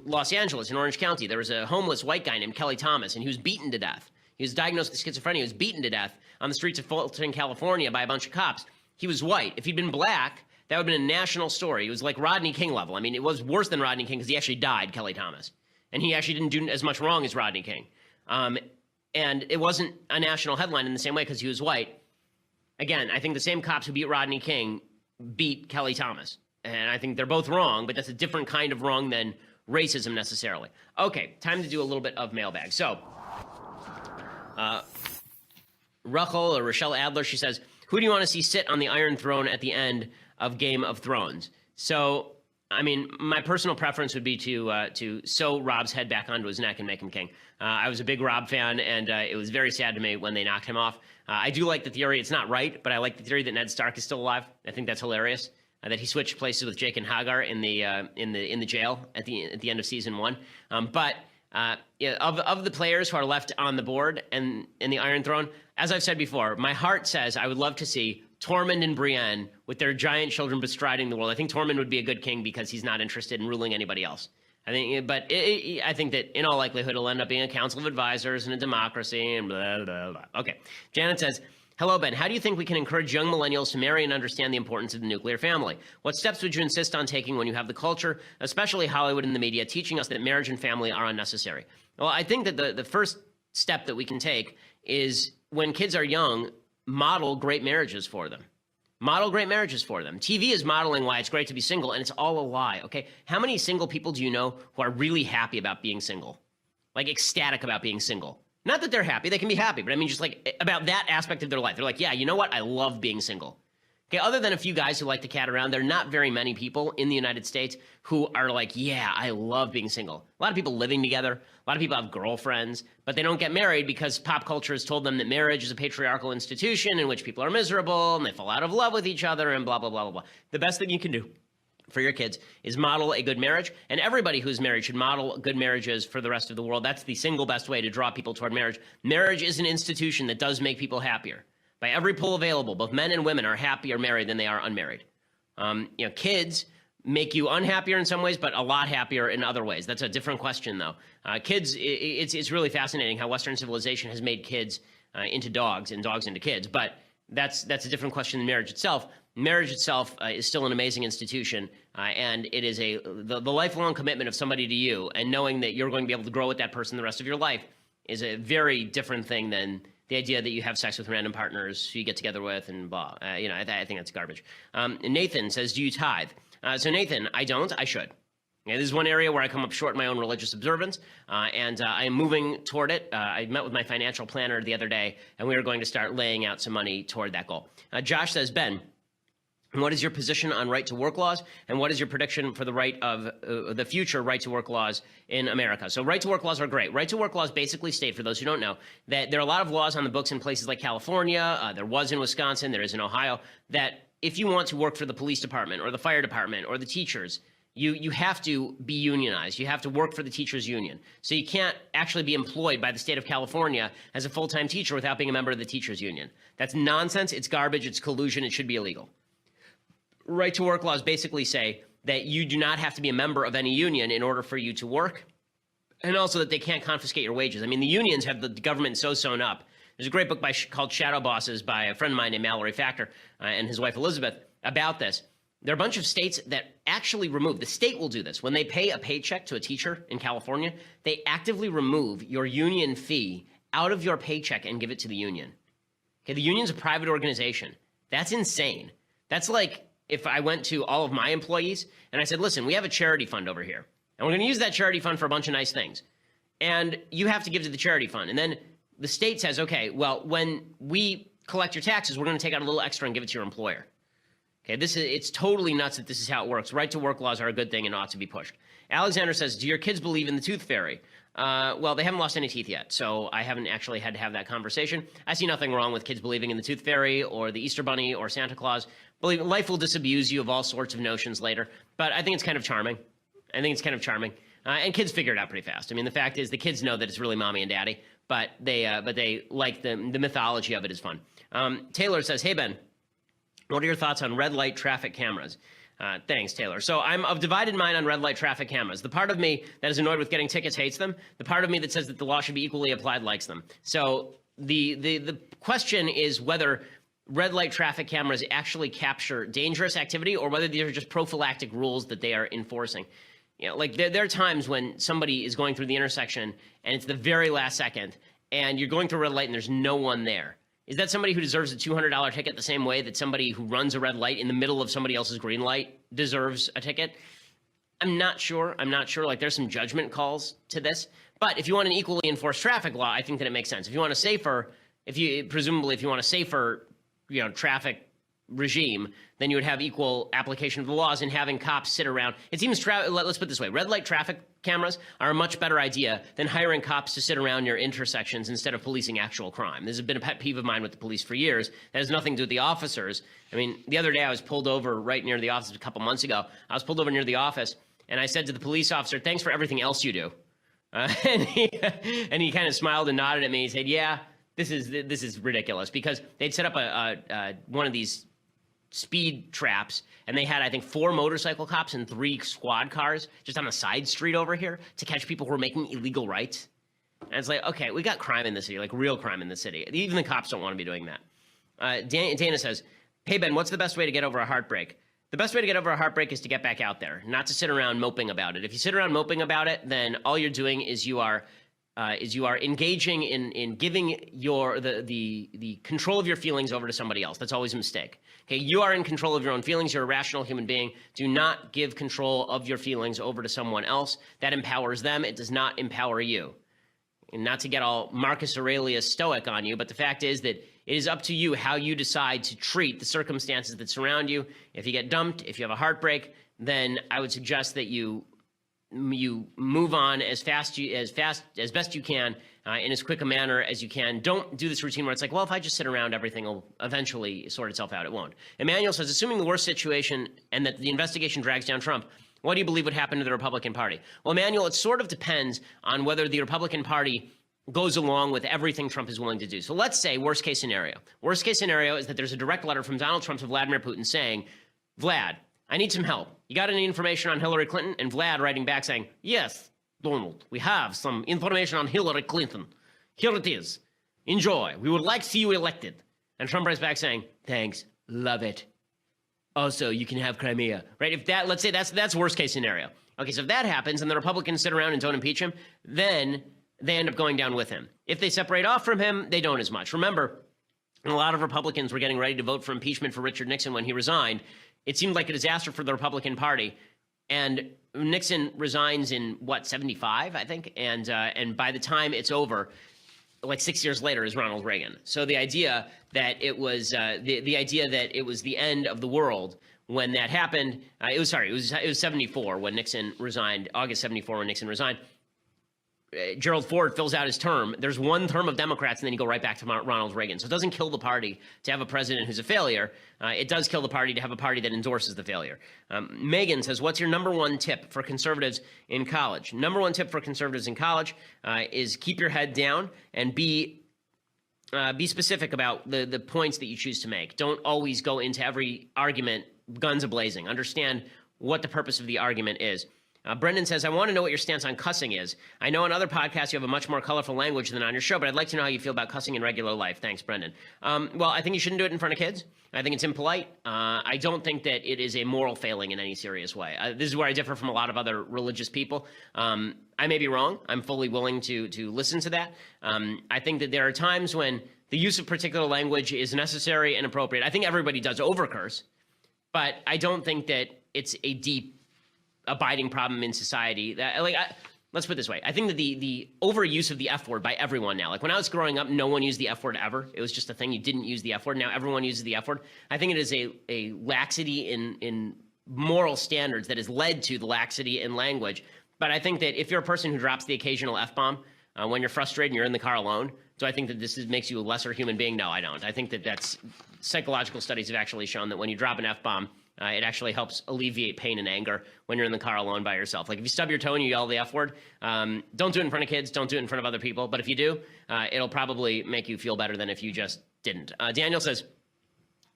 Los Angeles, in Orange County, there was a homeless white guy named Kelly Thomas, and he was beaten to death. He was diagnosed with schizophrenia. He was beaten to death on the streets of Fulton, California by a bunch of cops. He was white. If he'd been black, that would have been a national story. It was like Rodney King level. I mean, it was worse than Rodney King because he actually died, Kelly Thomas. And he actually didn't do as much wrong as Rodney King. And it wasn't a national headline in the same way because he was white. Again, I think the same cops who beat Rodney King beat Kelly Thomas. And I think they're both wrong, but that's a different kind of wrong than racism necessarily. Okay, time to do a little bit of mailbag. So, Rachel or Rochelle Adler, she says, who do you want to see sit on the Iron Throne at the end of Game of Thrones? So, I mean, my personal preference would be to sew Rob's head back onto his neck and make him king. I was a big Rob fan, and it was very sad to me when they knocked him off. I do like the theory. It's not right, but I like the theory that Ned Stark is still alive. I think that's hilarious. That he switched places with Jake and Hagar in the jail at the end of season 1. But of the players who are left on the board and in the Iron Throne, as I've said before, my heart says I would love to see Tormund and Brienne with their giant children bestriding the world. I think Tormund would be a good king because he's not interested in ruling anybody else. I think that in all likelihood it'll end up being a council of advisors and a democracy and blah, blah, blah. Okay. Janet says, hello, Ben. How do you think we can encourage young millennials to marry and understand the importance of the nuclear family? What steps would you insist on taking when you have the culture, especially Hollywood and the media, teaching us that marriage and family are unnecessary? Well, I think that the first step that we can take is when kids are young, model great marriages for them. Model great marriages for them. TV is modeling why it's great to be single, and it's all a lie, okay? How many single people do you know who are really happy about being single? Like ecstatic about being single? Not that they're happy, they can be happy, but I mean just like about that aspect of their life. They're like, yeah, you know what? I love being single. Okay, other than a few guys who like to cat around, there are not very many people in the United States who are like, yeah, I love being single. A lot of people living together, a lot of people have girlfriends, but they don't get married because pop culture has told them that marriage is a patriarchal institution in which people are miserable and they fall out of love with each other and blah, blah, blah, blah, blah. The best thing you can do for your kids is model a good marriage, and everybody who's married should model good marriages for the rest of the world. That's the single best way to draw people toward marriage. Marriage is an institution that does make people happier. By every poll available, both men and women are happier married than they are unmarried. Kids make you unhappier in some ways, but a lot happier in other ways. That's a different question, though. Kids, it's really fascinating how Western civilization has made kids into dogs and dogs into kids, but that's a different question than marriage itself. Marriage itself is still an amazing institution, and it is the lifelong commitment of somebody to you, and knowing that you're going to be able to grow with that person the rest of your life is a very different thing than the idea that you have sex with random partners who you get together with and blah. I think that's garbage. Nathan says, do you tithe? So Nathan, I don't. I should. Okay, this is one area where I come up short in my own religious observance, and I am moving toward it. I met with my financial planner the other day, and we are going to start laying out some money toward that goal. Josh says, Ben, what is your position on right-to-work laws, and what is your prediction for the future right-to-work laws in America? So right-to-work laws are great. Right-to-work laws basically state, for those who don't know, that there are a lot of laws on the books in places like California, there was in Wisconsin, there is in Ohio, that if you want to work for the police department or the fire department or the teachers, you have to be unionized. You have to work for the teachers union. So you can't actually be employed by the state of California as a full-time teacher without being a member of the teachers union. That's nonsense. It's garbage. It's collusion. It should be illegal. Right-to-work laws basically say that you do not have to be a member of any union in order for you to work, and also that they can't confiscate your wages. I mean, the unions have the government so sewn up. There's a great book called Shadow Bosses by a friend of mine named Mallory Factor and his wife Elizabeth about this. There are a bunch of states that actually remove, the state will do this. When they pay a paycheck to a teacher in California, they actively remove your union fee out of your paycheck and give it to the union. Okay, the union's a private organization. That's insane. That's like if I went to all of my employees and I said, listen, we have a charity fund over here, and we're going to use that charity fund for a bunch of nice things. And you have to give to the charity fund. And then the state says, okay, well, when we collect your taxes, we're going to take out a little extra and give it to your employer. Okay, it's totally nuts that this is how it works. Right to work laws are a good thing and ought to be pushed. Alexander says, do your kids believe in the tooth fairy? Well, they haven't lost any teeth yet, so I haven't actually had to have that conversation. I see nothing wrong with kids believing in the tooth fairy or the Easter Bunny or Santa Claus. Life will disabuse you of all sorts of notions later, but I think it's kind of charming. And kids figure it out pretty fast. I mean, the fact is the kids know that it's really mommy and daddy, but they like the mythology of it is fun. Taylor says, hey, Ben, what are your thoughts on red light traffic cameras? Thanks, Taylor. So I'm of divided mind on red light traffic cameras. The part of me that is annoyed with getting tickets hates them. The part of me that says that the law should be equally applied likes them. So the question is whether red light traffic cameras actually capture dangerous activity or whether these are just prophylactic rules that they are enforcing. You know, like there are times when somebody is going through the intersection and it's the very last second and you're going through a red light and there's no one there. Is that somebody who deserves a $200 ticket the same way that somebody who runs a red light in the middle of somebody else's green light deserves a ticket? I'm not sure. Like, there's some judgment calls to this. But if you want an equally enforced traffic law, I think that it makes sense. If you want a safer, if you want a safer, traffic regime, then you would have equal application of the laws and having cops sit around. It seems, let's put it this way, red light traffic cameras are a much better idea than hiring cops to sit around your intersections instead of policing actual crime. This has been a pet peeve of mine with the police for years. That has nothing to do with the officers. I mean, the other day I was pulled over right near the office a couple months ago. I was pulled over near the office and I said to the police officer, thanks for everything else you do. And he kind of smiled and nodded at me. He said, yeah, this is ridiculous, because they'd set up one of these speed traps, and they had, I think, 4 motorcycle cops and 3 squad cars just on a side street over here to catch people who were making illegal rights. And it's like, okay, we got crime in the city, like real crime in the city. Even the cops don't want to be doing that. Dana says, hey, Ben, what's the best way to get over a heartbreak? The best way to get over a heartbreak is to get back out there, not to sit around moping about it. If you sit around moping about it, then all you're doing is you are engaging in giving the control of your feelings over to somebody else. That's always a mistake. Okay, you are in control of your own feelings. You're a rational human being. Do not give control of your feelings over to someone else. That empowers them. It does not empower you. And not to get all Marcus Aurelius stoic on you, but the fact is that it is up to you how you decide to treat the circumstances that surround you. If you get dumped, if you have a heartbreak, then I would suggest that you move on as best you can in as quick a manner as you can. Don't do this routine where it's like, well, if I just sit around, everything will eventually sort itself out. It won't. Emmanuel says, assuming the worst situation and that the investigation drags down Trump, what do you believe would happen to the Republican Party? Well, Emmanuel, it sort of depends on whether the Republican Party goes along with everything Trump is willing to do. So let's say worst case scenario. Worst case scenario is that there's a direct letter from Donald Trump to Vladimir Putin saying, Vlad, I need some help. You got any information on Hillary Clinton? And Vlad writing back saying, yes, Donald, we have some information on Hillary Clinton. Here it is. Enjoy. We would like to see you elected. And Trump writes back saying, thanks, love it. Also, you can have Crimea, right? If that, let's say that's worst case scenario. Okay, so if that happens and the Republicans sit around and don't impeach him, then they end up going down with him. If they separate off from him, they don't as much. Remember, a lot of Republicans were getting ready to vote for impeachment for Richard Nixon when he resigned. It seemed like a disaster for the Republican Party, and Nixon resigns in 75, I think, and by the time it's over, like 6 years later, is Ronald Reagan. So the idea that it was the idea that it was the end of the world when that happened, it was 74 when Nixon resigned, August 74 when Nixon resigned. Gerald Ford fills out his term. There's one term of Democrats, and then you go right back to Ronald Reagan. So it doesn't kill the party to have a president who's a failure. It does kill the party to have a party that endorses the failure. Megan says, what's your number one tip for conservatives in college? Number one tip for conservatives in college is keep your head down and be specific about the points that you choose to make. Don't always go into every argument guns a-blazing. Understand what the purpose of the argument is. Brendan says, I want to know what your stance on cussing is. I know on other podcasts you have a much more colorful language than on your show, but I'd like to know how you feel about cussing in regular life. Thanks, Brendan. Well, I think you shouldn't do it in front of kids. I think it's impolite. I don't think that it is a moral failing in any serious way. This is where I differ from a lot of other religious people. I may be wrong. I'm fully willing to listen to that. I think that there are times when the use of particular language is necessary and appropriate. I think everybody does overcurse, but I don't think that it's a deep abiding problem in society. That let's put it this way. I think that the overuse of the F word by everyone now, like when I was growing up, no one used the F word ever. It was just a thing. You didn't use the F word. Now everyone uses the F word. I think it is a laxity in moral standards that has led to the laxity in language. But I think that if you're a person who drops the occasional F-bomb when you're frustrated and you're in the car alone, do I think that this makes you a lesser human being? No, I don't. I think that that's psychological studies have actually shown that when you drop an F-bomb, it actually helps alleviate pain and anger when you're in the car alone by yourself. Like if you stub your toe and you yell the F word, don't do it in front of kids, don't do it in front of other people. But if you do, it'll probably make you feel better than if you just didn't. Daniel says,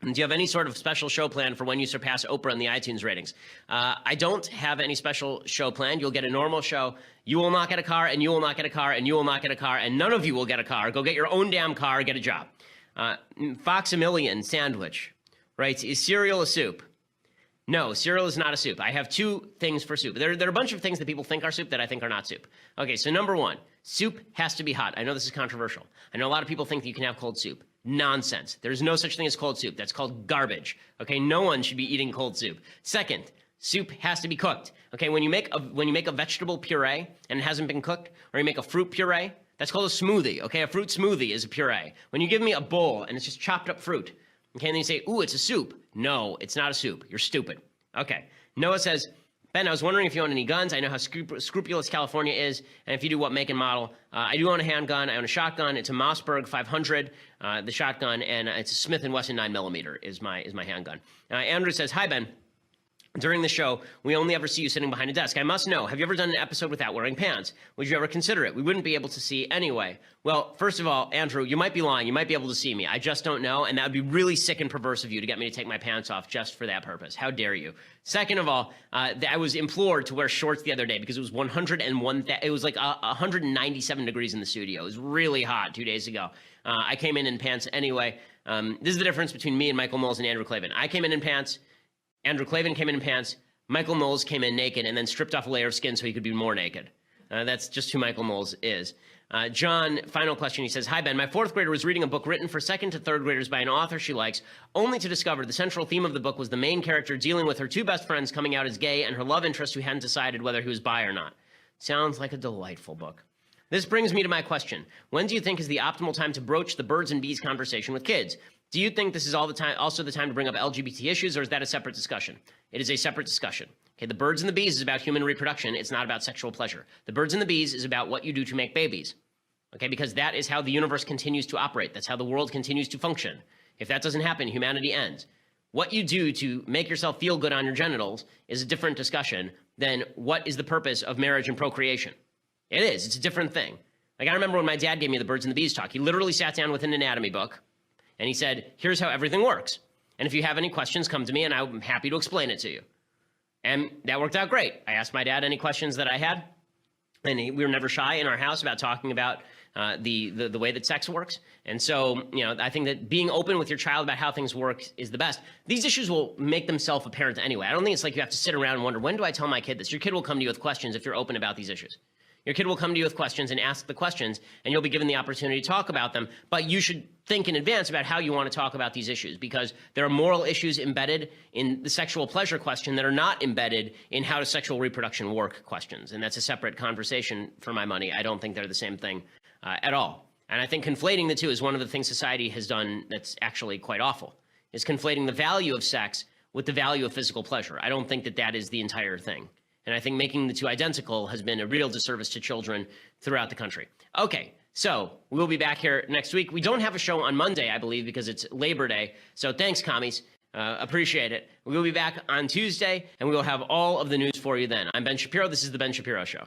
do you have any sort of special show plan for when you surpass Oprah in the iTunes ratings? I don't have any special show planned. You'll get a normal show. You will not get a car, and you will not get a car, and you will not get a car, and none of you will get a car. Go get your own damn car, get a job. Foxamillion Sandwich writes, is cereal a soup? No, cereal is not a soup. I have two things for soup. There are a bunch of things that people think are soup that I think are not soup. Okay, so number one, soup has to be hot. I know this is controversial. I know a lot of people think that you can have cold soup. Nonsense. There's no such thing as cold soup. That's called garbage. Okay, no one should be eating cold soup. Second, soup has to be cooked. Okay, when you make a vegetable puree and it hasn't been cooked, or you make a fruit puree, that's called a smoothie. Okay, a fruit smoothie is a puree. When you give me a bowl and it's just chopped up fruit, okay, and then you say, ooh, it's a soup. No, it's not a soup. You're stupid. Okay. Noah says, Ben, I was wondering if you own any guns. I know how scrupulous California is, and if you do, what make and model. I do own a handgun. I own a shotgun. It's a Mossberg 500, the shotgun, and it's a Smith & Wesson 9mm is my handgun. Andrew says, hi, Ben. During the show, we only ever see you sitting behind a desk. I must know, have you ever done an episode without wearing pants? Would you ever consider it? We wouldn't be able to see anyway. Well, first of all, Andrew, you might be lying. You might be able to see me. I just don't know, and that would be really sick and perverse of you to get me to take my pants off just for that purpose. How dare you? Second of all, I was implored to wear shorts the other day because it was 197 degrees in the studio. It was really hot 2 days ago. I came in pants anyway. This is the difference between me and Michael Knowles and Andrew Klavan. I came in pants. Andrew Klavan came in pants. Michael Knowles came in naked and then stripped off a layer of skin so he could be more naked. That's just who Michael Knowles is. John, final question. He says, hi, Ben. My fourth grader was reading a book written for second to third graders by an author she likes, only to discover the central theme of the book was the main character dealing with her two best friends coming out as gay and her love interest who hadn't decided whether he was bi or not. Sounds like a delightful book. This brings me to my question. When do you think is the optimal time to broach the birds and bees conversation with kids? Do you think this is also the time to bring up LGBT issues, or is that a separate discussion? It is a separate discussion. Okay, the birds and the bees is about human reproduction. It's not about sexual pleasure. The birds and the bees is about what you do to make babies. Okay, because that is how the universe continues to operate. That's how the world continues to function. If that doesn't happen, humanity ends. What you do to make yourself feel good on your genitals is a different discussion than what is the purpose of marriage and procreation. It is. It's a different thing. Like I remember when my dad gave me the birds and the bees talk. He literally sat down with an anatomy book and he said, here's how everything works. And if you have any questions, come to me and I'm happy to explain it to you. And that worked out great. I asked my dad any questions that I had, and we were never shy in our house about talking about the way that sex works. And so, I think that being open with your child about how things work is the best. These issues will make themselves apparent anyway. I don't think it's like you have to sit around and wonder, when do I tell my kid this? Your kid will come to you with questions if you're open about these issues. Your kid will come to you with questions and ask the questions, and you'll be given the opportunity to talk about them. But you should think in advance about how you want to talk about these issues, because there are moral issues embedded in the sexual pleasure question that are not embedded in how does sexual reproduction work questions. And that's a separate conversation for my money. I don't think they're the same thing at all. And I think conflating the two is one of the things society has done that's actually quite awful, is conflating the value of sex with the value of physical pleasure. I don't think that that is the entire thing. And I think making the two identical has been a real disservice to children throughout the country. Okay, so we'll be back here next week. We don't have a show on Monday, I believe, because it's Labor Day. So thanks, commies. Appreciate it. We will be back on Tuesday, and we will have all of the news for you then. I'm Ben Shapiro. This is The Ben Shapiro Show.